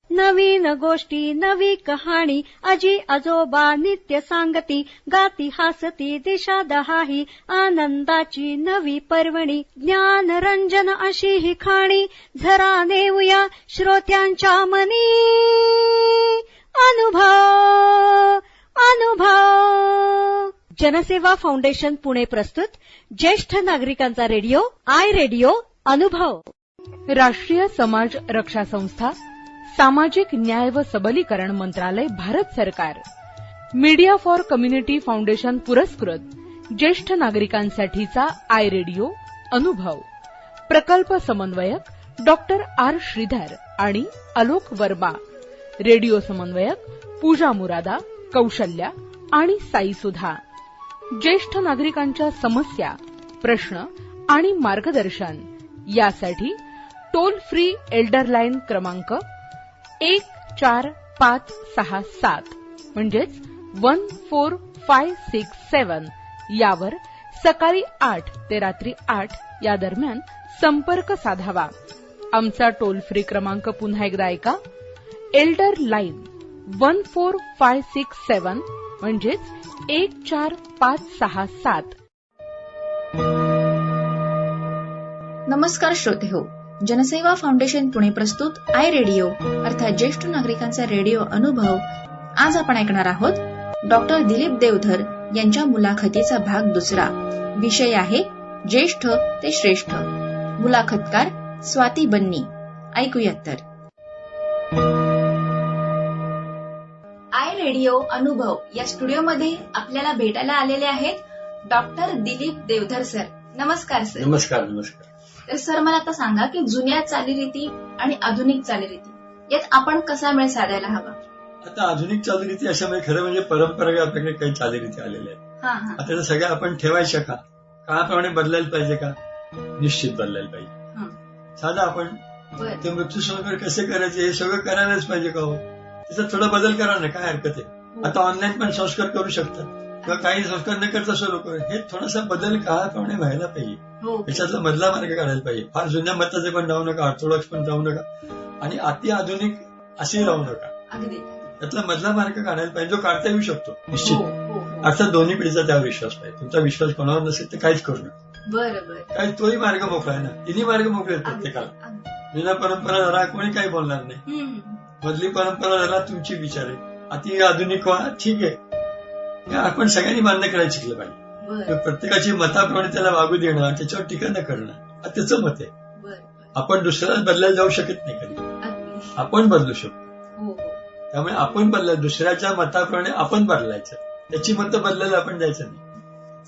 नवीन गोष्टी नवी कहाणी आजी आजोबा नित्य सांगती गाती हसती दिशा दहाही आनंदाची नवी पर्वणी ज्ञान रंजन अशी ही खाणी झरा नेऊया श्रोत्यांच्या मनी अनुभव अनुभव. जनसेवा फाउंडेशन पुणे प्रस्तुत ज्येष्ठ नागरिकांचा रेडिओ आय रेडिओ अनुभव. राष्ट्रीय समाज रक्षा संस्था, सामाजिक न्याय व सबलीकरण मंत्रालय, भारत सरकार, मीडिया फॉर कम्युनिटी फाउंडेशन पुरस्कृत ज्येष्ठ नागरिकांसाठीचा आय रेडिओ अनुभव. प्रकल्प समन्वयक डॉक्टर आर श्रीधर आणि आलोक वर्मा. रेडिओ समन्वयक पूजा मुरादा, कौशल्या आणि साई सुधा. ज्येष्ठ नागरिकांच्या समस्या, प्रश्न आणि मार्गदर्शन यासाठी टोल फ्री एल्डर लाईन क्रमांक 14567 म्हणजेच 14567 यावर सकाळी 8 ते रात्री 8 या दरम्यान संपर्क साधावा. आमचा टोल फ्री क्रमांक पुन्हा एकदा ऐका. एल्डर लाईन 14567 म्हणजेच 14567. नमस्कार श्रोतेहो, जनसेवा फाउंडेशन पुणे प्रस्तुत आय रेडिओ अर्थात ज्येष्ठ नागरिकांचा रेडिओ अनुभव. आज आपण ऐकणार आहोत डॉक्टर दिलीप देवधर यांच्या मुलाखतीचा भाग दुसरा. विषय आहे ज्येष्ठ ते श्रेष्ठ. मुलाखतकार स्वाती बन्नी. ऐकूयात तर. आय रेडिओ अनुभव या स्टुडिओमध्ये आपल्याला भेटायला आलेले आहेत डॉक्टर दिलीप देवधर सर. नमस्कार सर. नमस्कार. नमस्कार. तर सर, मला आता सांगा की जुन्या चालीरीती आणि आधुनिक चालीरीती यात आपण कसा मेळ साधायला हवा? आता आधुनिक चालीरीती अशा म्हणजे खरं म्हणजे परंपरागत आपल्याकडे काही चालीरीती आलेल्या आहेत. आता त्या सगळ्या आपण ठेवायच्या का? काळाप्रमाणे बदलायला पाहिजे का? निश्चित बदलायला पाहिजे. साधा आपण ते मृत्यू संस्कार कसे करायचे हे सगळं करायलाच पाहिजे का? हो, त्याचा थोडा बदल करा ना, काय हरकत आहे. आता ऑनलाईन पण संस्कार करू शकतात किंवा काही संस्कार न करता सुरू करू. हे थोडासा बदल काळाप्रमाणे व्हायला पाहिजे. त्याच्यातला मधला मार्ग काढायला पाहिजे. फार जुन्या मताचे पण राहू नका, ऑर्थोडॉक्स पण राहू नका आणि अति आधुनिक असे राहू नका. त्यातला मधला मार्ग काढायला पाहिजे, जो काढता येऊ शकतो निश्चित. अर्थात दोन्ही पिढीचा त्यावर विश्वास पाहिजे. तुमचा विश्वास कोणावर नसेल तर काहीच करू नका. काय तोही मार्ग मोकळा आहे ना. तिन्ही मार्ग मोकळे आहेत प्रत्येकाला. जुन्या परंपरा जरा कोणी काही बोलणार नाही. मधली परंपरा जरा तुमची विचार आहे. अति आधुनिक व्हा, ठीक आहे. आपण सगळ्यांनी मान्य करायला शिकलं पाहिजे. प्रत्येकाची मताप्रमाणे त्याला वागू देणं, त्याच्यावर टीका न करणं हा त्याचं मत आहे. आपण दुसऱ्याला बदलायला जाऊ शकत नाही कधी. आपण बदलू शकतो. त्यामुळे आपण बदलायचं, दुसऱ्याच्या मताप्रमाणे आपण बदलायचं. त्याची मतं बदलायला आपण द्यायचं नाही.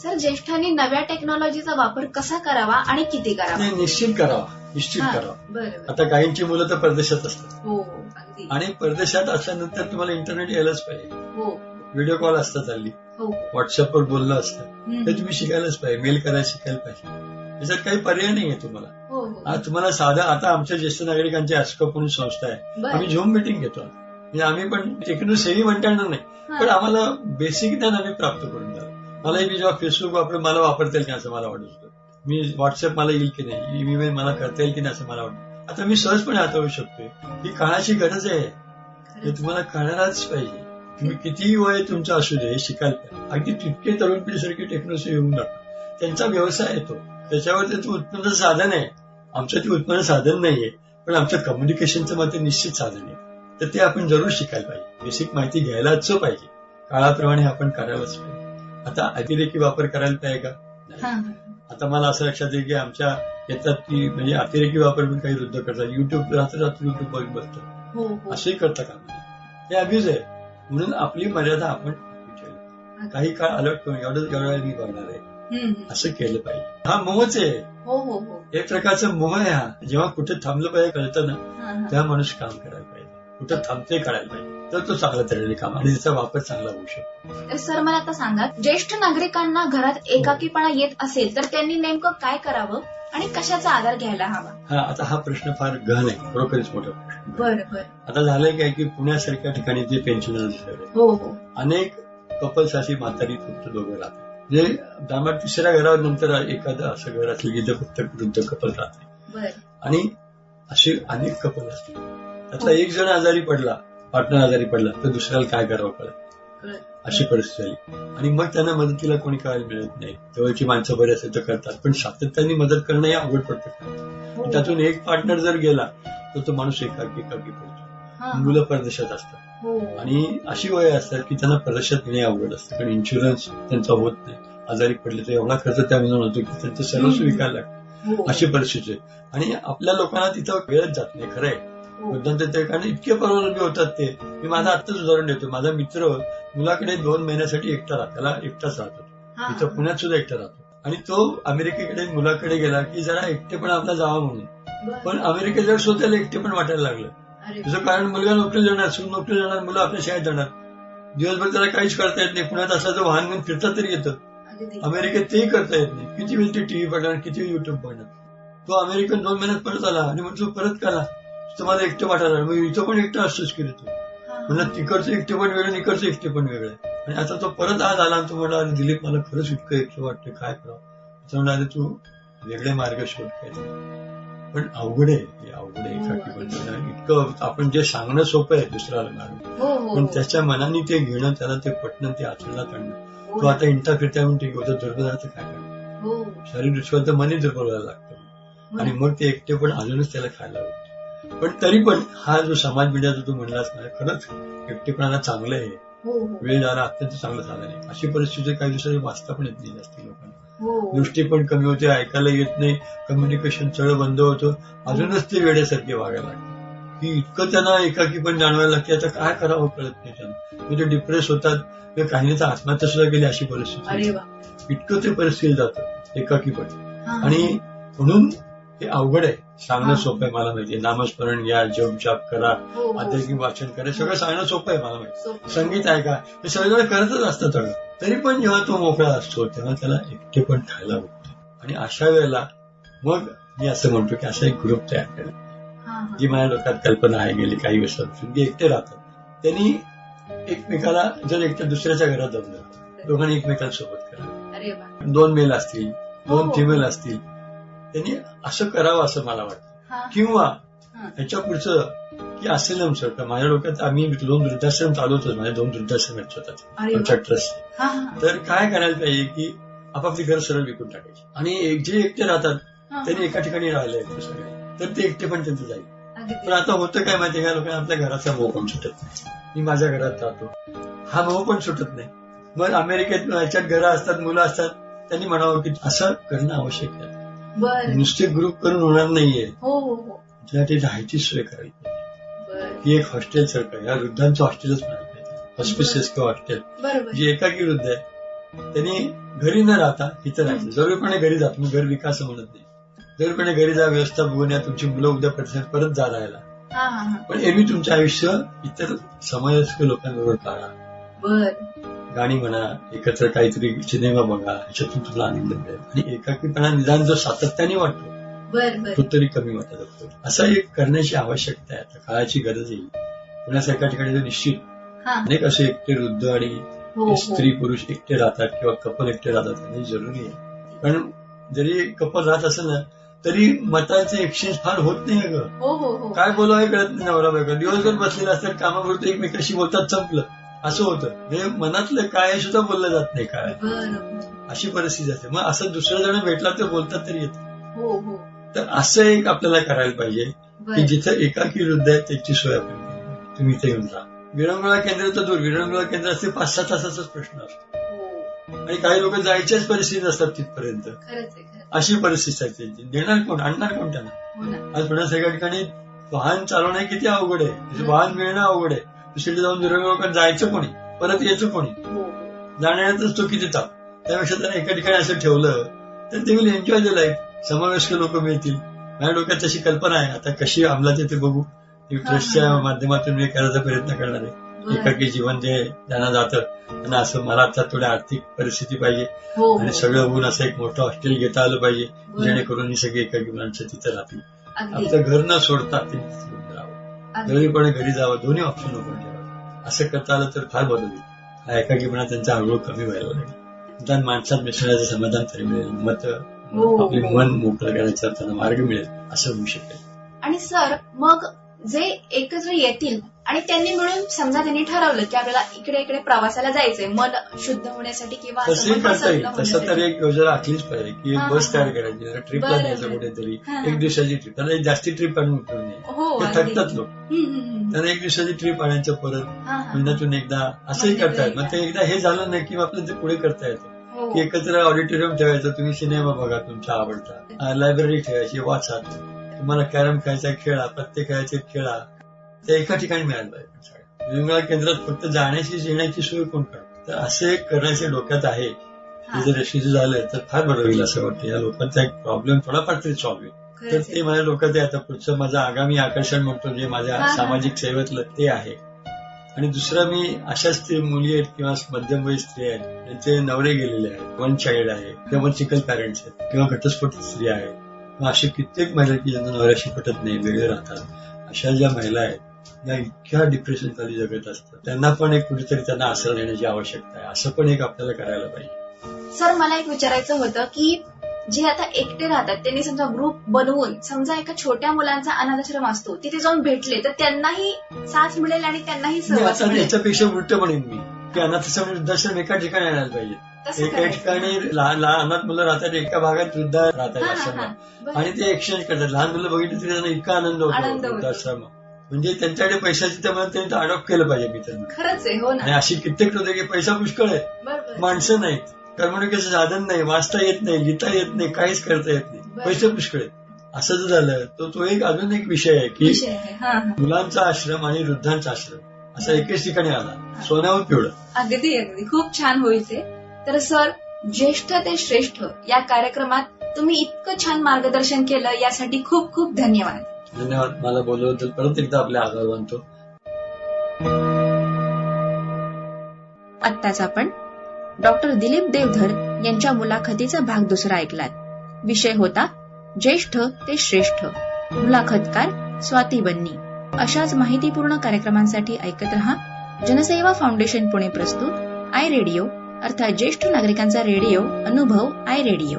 सर, ज्येष्ठांनी नव्या टेक्नॉलॉजीचा वापर कसा करावा आणि किती करावा? निश्चित करावा. आता काहींची मुलं तर परदेशात असतात आणि परदेशात असल्यानंतर तुम्हाला इंटरनेट यायलाच पाहिजे. व्हिडिओ कॉल असतात हल्ली, व्हॉट्सअपवर बोलणं असतं. ते तुम्ही शिकायलाच पाहिजे. मेल करायला शिकायला पाहिजे. त्याच्यात काही पर्याय नाहीये तुम्हाला. तुम्हाला साधा आता आमच्या ज्येष्ठ नागरिकांची आस्को म्हणून संस्था आहे. आम्ही झूम मिटिंग घेतो. म्हणजे आम्ही पण टेक्नॉलॉजी म्हणता येणार नाही, पण आम्हाला बेसिक ज्ञान आम्ही प्राप्त करून द्यावं. मलाही मी जेव्हा फेसबुक वापरेल मला वापरता येईल की असं मला वाटत होतं. मी व्हॉट्सअप मला येईल की नाही, ईमेल मला करता येईल की नाही असं मला वाटतं. आता मी सहजपणे हाताळू शकतोय. ही काळाची गरज आहे. हे तुम्हाला कळायलाच पाहिजे. तुम्ही कितीही वय तुमचं असू दे, हे शिकायला पाहिजे. अगदी तितके तरुण पिढीसारखी टेक्नॉलॉजी येऊ नका. त्यांचा व्यवसाय येतो, त्याच्यावर त्याचं उत्पन्न साधन आहे. आमचं ते उत्पन्न साधन नाहीये, पण आमचं कम्युनिकेशनचं मात्र निश्चित साधन आहे. तर ते आपण जरूर शिकायला पाहिजे. बेसिक माहिती घ्यायलाच पाहिजे. काळाप्रमाणे आपण करायलाच पाहिजे. आता अतिरेकी वापर करायला पाहिजे का? आता मला असं लक्षात येईल की आमच्या येतात की म्हणजे अतिरेकी वापर पण काही वृद्ध करतात. युट्यूब रात्र युट्यूब बघत बसतात. असंही करता का? हे अब्यूज आहे. म्हणून आपली मर्यादा आपण ठेवली. काही काळ अलर्ट करून एवढं मी बघणार आहे असं केलं पाहिजे. हा मोहच आहे. एक प्रकारचा मोह आहे हा. जेव्हा कुठे थांबलं पाहिजे कळतं ना, तेव्हा माणूस काम करायला पाहिजे. कुठं थांबते कळायला पाहिजे, तर तो चांगला तऱ्हेने काम आणि त्याचा वापर चांगला होऊ शकतो. सर, मला आता सांगा, ज्येष्ठ नागरिकांना घरात एकाकीपणा येत असेल तर त्यांनी नेमकं काय करावं आणि कशाचा आधार घ्यायला हवा? आता हा प्रश्न फार गहन आहे, खरोखरच मोठा प्रश्न. आता झालंय काय की पुण्यासारख्या ठिकाणी जे पेन्शनर अनेक कपल्स अशी म्हातारी फक्त दोघं राहतात. जे दामाड तिसऱ्या घरावर नंतर एखादं असं घर असेल की फक्त वृद्ध कपल राहते आणि असे अनेक कपल असतात. त्यातला एक जण आजारी पडला, पार्टनर आजारी पडला, तर दुसऱ्याला काय करावं कळत, अशी परिस्थिती झाली. आणि मग त्यांना मदतीला कोणी करायला मिळत नाही. जवळची माणसं बरी असेल तर करतात, पण सातत्याने मदत करणं हे अवघड पडतं. त्यातून एक पार्टनर जर गेला तर तो माणूस एकाकी पडतो. मुलं परदेशात असतात आणि अशी वय असतात की त्यांना परदेशात येणे अवघड असतं, कारण इन्शुरन्स त्यांचा होत नाही. आजारी पडले तर एवढा खर्च त्या म्हणून होतो की त्यांचं सर्वस्व विकायला लागतं. अशी परिस्थिती आहे. आणि आपल्या लोकांना तिथं वेळच जात नाही. खरं आहे, वृद्धांचे कारण इतके परवानगी होतात ते. मी माझं आत्ताच उदाहरण देतो. माझा मित्र मुलाकडे 2 महिन्यासाठी एकटा राहतो, त्याला एकटाच राहतो. इथं पुण्यात सुद्धा एकटा राहतो. आणि तो अमेरिकेकडे मुलाकडे गेला की जरा एकटेपण आपला जावा म्हणून. पण अमेरिकेत जर स्वतःला एकटेपण वाटायला लागलं. तुझं कारण मुलगा नोकरी जाणार, सून नोकरी जाणार, मुलं आपल्या शाळेत जाणार, दिवसभर त्याला काहीच करता येत नाही. पुण्यात असला तर वाहन घेऊन फिरता तरी येतं. अमेरिकेत तेही करता येत नाही. किती वेळ ते टीव्ही बघणार, किती युट्यूब बघणार. तो अमेरिकन 2 महिन्यात परत आला आणि मग तो परत काला तुम्हाला एकटं वाटायला. मग इथं पण एकटं असतोच की तू म्हणलं, तिकडचं एकटे पण वेगळं, इकडचं एकटे पण वेगळं. आणि आता तो परत आज आला आणि तो म्हणला, दिलीप मला खरंच इतकं एकटं वाटतं, काय करावं. तो म्हणला, तू वेगळे मार्ग शोध काय. पण अवघड आहे, इतकं आपण जे सांगणं सोपं आहे दुसऱ्याला मार्ग, पण त्याच्या मनाने ते घेणं, त्याला ते पटणं, ते आचरणात आणणं. तो आता इंटा फिरता म्हणून ते होतं दुर्बलाचं काय करणार. शरीर दुसरं तर मनही दुर्बलायला लागतं आणि मग ते एकटे पण अजूनच त्याला खायला होतं. पण तरी पण हा जो समाज मीडियाचा तू म्हणलास ना, खरंच एकटेपणा चांगलं आहे. वेळ जाणं अत्यंत चांगलं झालं नाही. अशी परिस्थिती काही दुसरे वाचता पण येत नाही जास्त लोकांना. दृष्टी पण कमी होते, ऐकायला येत नाही, कम्युनिकेशन सगळं बंद होतं. अजूनच ते वेड्यासारखे वागायला लागतात की इतकं त्यांना एकाकी पण जाणवायला लागते. आता काय करावं कळत नाही त्यांना. म्हणजे डिप्रेस होतात, काही तर आत्महत्या सुद्धा केली, अशी परिस्थिती. इतकं ते परिस्थिती जातं एकाकी पण. आणि म्हणून हे अवघड आहे. सांगणं सोपं आहे, मला माहितीये. नामस्मरण घ्या, जप जाप करा, आध्यात्मिक वाचन करा, सगळं सांगणं सोपं आहे, मला माहिती. संगीत ऐका, हे सगळं करतच असतं सगळं. तरी पण जेव्हा तो मोकळा असतो तेव्हा त्याला एकटे पण खायला होतं. आणि अशा वेळेला मग मी असं म्हणतो की असा एक ग्रुप तयार केला, जी माझ्या डोक्यात कल्पना आहे गेली काही वर्षांपासून, की एकटे राहतात. त्यांनी एकमेकाला जर एकट्या दुसऱ्याच्या घरात जमलं, दोघांनी एकमेकांना सोबत करा. 2 मेल असतील, 2 फिमेल असतील, त्यांनी असं करावं असं मला वाटतं. किंवा ह्याच्या पुढचं की असेल आमचं का माझ्या डोक्यात, आम्ही 2 वृद्धाश्रम चालवतोच, माझे 2 वृद्धाश्रम आहेत स्वतःचे आमच्या ट्रस्ट. तर काय करायला पाहिजे की आपापली घर सरळ विकून टाकायची आणि जे एकटे राहतात त्यांनी एका ठिकाणी राहिले सगळे, तर ते एकटे पण त्यांचं जाईल. पण आता होतं काय माहितीये का, लोकांना आपल्या घराचा मोह पण सुटत नाही. मी माझ्या घरात राहतो, हा मोह पण सुटत नाही. मग अमेरिकेत ह्याच्यात घरं असतात, मुलं असतात, त्यांनी म्हणावं की असं करणं आवश्यक आहे. नुसते ग्रुप करून होणार नाहीये. त्यासाठी राहायची सोय करायची पाहिजे. ही एक हॉस्टेल सारखं, या वृद्धांचं हॉस्टेलच म्हणायला पाहिजे, हॉस्पिसेस किंवा हॉस्टेल. जे एकाकी वृद्ध आहे त्यांनी घरी न राहता इथं राहायचं. जरूरपणे घरी जात, मी घर विकास म्हणत नाही, जरूरपणे घरी जा, व्यवस्था बघून या, तुमची मुलं उद्या परत जा राहायला. पण एरवी तुमचं आयुष्य इतर समवयस्क लोकांबरोबर काढा. गाणी म्हणा, एकत्र काहीतरी सिनेमा बघा, ह्याच्यातून तुला आनंद मिळेल. आणि एकाकीपणा निदान जो सातत्याने वाटतो तो तरी कमी वाटत असतो. असं एक करण्याची आवश्यकता आहे, आता काळाची गरज येईल. पुण्यासारख्या ठिकाणी निश्चित अनेक असे एकटे वृद्ध आणि स्त्री पुरुष एकटे राहतात किंवा कपल एकटे राहतात, हे जरुरी आहे. कारण जरी कपल राहत असेल ना तरी मतांचे एक्सचेंज फार होत नाही ग. काय बोलावं कळत नाही नवरा बायको. दिवसभर बसलेला असतात, कामापुरतं एकमेकाशी बोलतात, संपलं. असं होतं, म्हणजे मनातलं काय सुद्धा बोललं जात नाही. काय अशी परिस्थिती असते. मग असं दुसऱ्या जण भेटला तर बोलतात तरी येतं. तर असं एक आपल्याला करायला पाहिजे की जिथं एकाकी वृद्ध आहे त्याची सोय आपण तुम्ही इथे येऊन जा. विरंगुळा केंद्र तर दूर, विरंगुळा केंद्र असते 5-6 तासाचाच प्रश्न असतो. आणि काही लोक जायच्याच परिस्थितीत असतात तिथपर्यंत. अशी परिस्थिती आहे. देणार कोण, आणणार कोण त्यांना. आज पुण्यासारख्या ठिकाणी वाहन चालवणं किती अवघड आहे, वाहन मिळणं अवघड आहे. दुसरीकडे जाऊन विरंगुळा जायचं कोणी, परत यायचं कोणी, जाण्यातच तो किती ताप. त्यापेक्षा त्यांना एका ठिकाणी असं ठेवलं तर ते विल एन्जॉय द लाईफ. समवयस्क लोक मिळतील. माझ्या डोक्यात तशी कल्पना आहे, आता कशी अंमलात येते बघू. ट्रस्टच्या माध्यमातून मी करायचा प्रयत्न करणार आहे. एकाकी जीवन जे त्यांना जातं त्यांना असं, मला आता थोडी आर्थिक परिस्थिती पाहिजे आणि सगळं होऊन असं एक मोठं हॉस्टेल घेता आलं पाहिजे, जेणेकरून ही सगळी एकाकी माणसं तिथं राहतील. आपलं घर न सोडता ते राहावं, जवळपणे घरी जावं, दोन्ही ऑप्शन ओपन ठेवावं. असं करता आलं तर फार बदल होईल. हा एकाकीपणा त्यांचा हळूहळू कमी व्हायला लागेल. त्या माणसात मिसळण्याचं समाधान तरी मिळेल, मत आपले मन मोकळं करायचं त्यांना मार्ग मिळेल, असं होऊ शकेल. आणि सर, मग जे एकत्र येतील आणि त्यांनी मिळून समजा त्यांनी ठरवलं की आपल्याला इकडे इकडे प्रवासाला जायचंय मन शुद्ध होण्यासाठी किंवा तसंही करता येईल. तसं तर एक योजना आखलीच पाहिजे की एक बस तयार करायची, ट्रिपला न्यायचं कुठेतरी, एक दिवसाची ट्रिप. त्यांना जास्ती ट्रिप आणून उपयोग नाही, ते थकतात लोक. त्यांना एक दिवसाची ट्रिप आणायचं, परत महिन्यातून एकदा असंही करतायत. मग ते एकदा हे झालं नाही की आपल्याला ते पुढे करता येतं की एकत्र ऑडिटोरियम ठेवायचं, तुम्ही सिनेमा बघा तुमचा आवडता, लायब्ररी ठेवायची, वाचा, तुम्हाला कॅरम खेळायचा खेळा, पत्ते खेळायचे खेळा, ते एका ठिकाणी मिळायला पाहिजे. विविध केंद्रात फक्त जाण्याची येण्याची सोय कोण करत, तर असे करण्याचे डोक्यात आहे. जर यशस्वी झालं तर फार बरं होईल असं वाटतं. या लोकांचा एक प्रॉब्लेम थोडाफार तरी सॉल्व्ह होईल. तर ते माझ्या डोक्यात आहे. आता पुढचं माझं आगामी आकर्षण म्हणतो जे माझ्या सामाजिक सेवेतलं ते आहे. आणि दुसरं, मी अशा स्त्री मुली आहेत किंवा मध्यमवयीन स्त्री आहेत, त्यांचे नवरे गेलेले आहेत, वन चाइल्ड आहे किंवा सिंगल पॅरेंट्स आहेत किंवा घटस्फोटित स्त्री आहेत, मग अशी कित्येक महिला की ज्यांना नवऱ्याशी पटत नाही, वेगळे राहतात, अशा ज्या महिला आहेत या इतक्या डिप्रेशन खाली जगत असतात, त्यांना पण एक कुठेतरी त्यांना आसरा देण्याची आवश्यकता आहे. असं पण एक आपल्याला करायला पाहिजे. सर, मला एक विचारायचं होतं की जे आता एकटे राहतात त्यांनी समजा ग्रुप बनवून, समजा एका छोट्या मुलांचा अनाथाश्रम असतो, तिथे जाऊन भेटले तर त्यांनाही साथ मिळेल आणि त्यांनाही सहवास मिळेल. याच्यापेक्षा उलट म्हणेन मी की अनाथाश्रम वृद्धाश्रम एका ठिकाणी आणायला पाहिजे. एका ठिकाणी लहान अनाथ मुलं राहतात, एका भागात वृद्ध राहतात आश्रमात, आणि ते एक्सचेंज करतात. लहान मुलं बघितली तरी त्यांना इतका आनंद होतो वृद्धाश्रम. म्हणजे त्यांच्याकडे पैशाची, त्यामुळे त्यांनी अडॉप्ट केलं पाहिजे मी त्यांना. खरंच आहे, हो ना. आणि अशी कित्येक होते की पैसा पुष्कळ आहे, माणसं नाहीत, करमणुकीचं साधन नाही, वाचता येत नाही, लिहिता येत नाही, काहीच करता येत नाही, पैसे पुष्कळ आहेत. असं जर झालं तर तो एक अजून एक विषय आहे की मुलांचा आश्रम आणि वृद्धांचा आश्रम असा एकेच ठिकाणी आला, सोन्यावर पिवळं. अगदी अगदी खूप छान होईल ते. तर सर, ज्येष्ठ ते श्रेष्ठ या कार्यक्रमात तुम्ही इतकं छान मार्गदर्शन केलं, यासाठी खूप खूप धन्यवाद. धन्यवाद. मला बोलवलं परत एकदा आपले आभार मानतो. आत्ताच आपण डॉक्टर दिलीप देवधर यांच्या मुलाखतीचा भाग दुसरा ऐकलात. विषय होता ज्येष्ठ ते श्रेष्ठ. मुलाखतकार स्वाती बन्नी. अशाच माहितीपूर्ण कार्यक्रमांसाठी ऐकत रहा जनसेवा फाउंडेशन पुणे प्रस्तुत आय रेडिओ, अर्थात ज्येष्ठ नागरिकांचा रेडिओ अनुभव आय रेडिओ.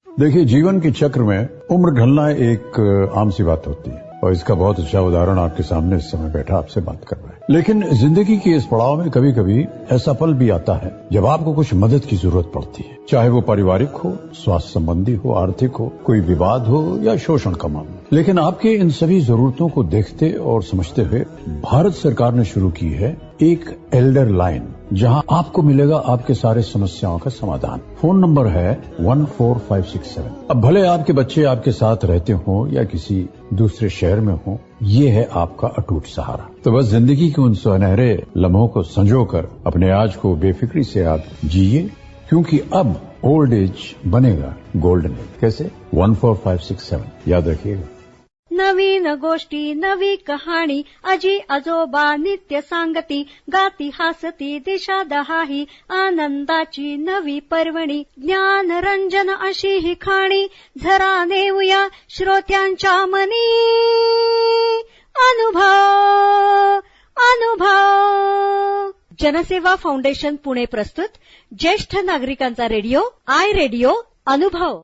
देखिए, जीवन के चक्र में उम्र ढलना एक आम सी बात होती है और इसका बहुत अच्छा उदाहरण आपके सामने इस समय बैठा आपसे बात कर रहा है. लेकिन जिंदगी के इस पड़ाव में कभी कभी ऐसा पल भी आता है जब आपको कुछ मदद की जरूरत पड़ती है, चाहे वो पारिवारिक हो, स्वास्थ्य संबंधी हो, आर्थिक हो, कोई विवाद हो या शोषण का मामला. लेकिन आपके इन सभी जरूरतों को देखते और समझते हुए भारत सरकार ने शुरू की है एक एल्डर लाइन, जहां आपको मिलेगा आपके सारे समस्याओं का समाधान. फोन नंबर है 14567. अब भले आपके बच्चे आपके साथ रहते हो या किसी दूसरे शहर में हो, ये है आपका अटूट सहारा. तो बस जिंदगी के उन सुनहरे लम्हों को संजोकर अपने आज को बेफिक्री से आप जिए, क्योंकि अब ओल्ड एज बनेगा गोल्डन एज. कैसे? 14567 याद रखिएगा. नवीन गोष्टी, नवी कहाणी, आजी आजोबा नित्य सांगती, गाती हासती दिशा दहाही, आनंदाची नवी पर्वणी, ज्ञान रंजन अशी ही खाणी, झरा नेऊया श्रोत्यांच्या मनी, अनुभव अनुभव. जनसेवा फाउंडेशन पुणे प्रस्तुत ज्येष्ठ नागरिकांचा रेडिओ आय रेडिओ अनुभव.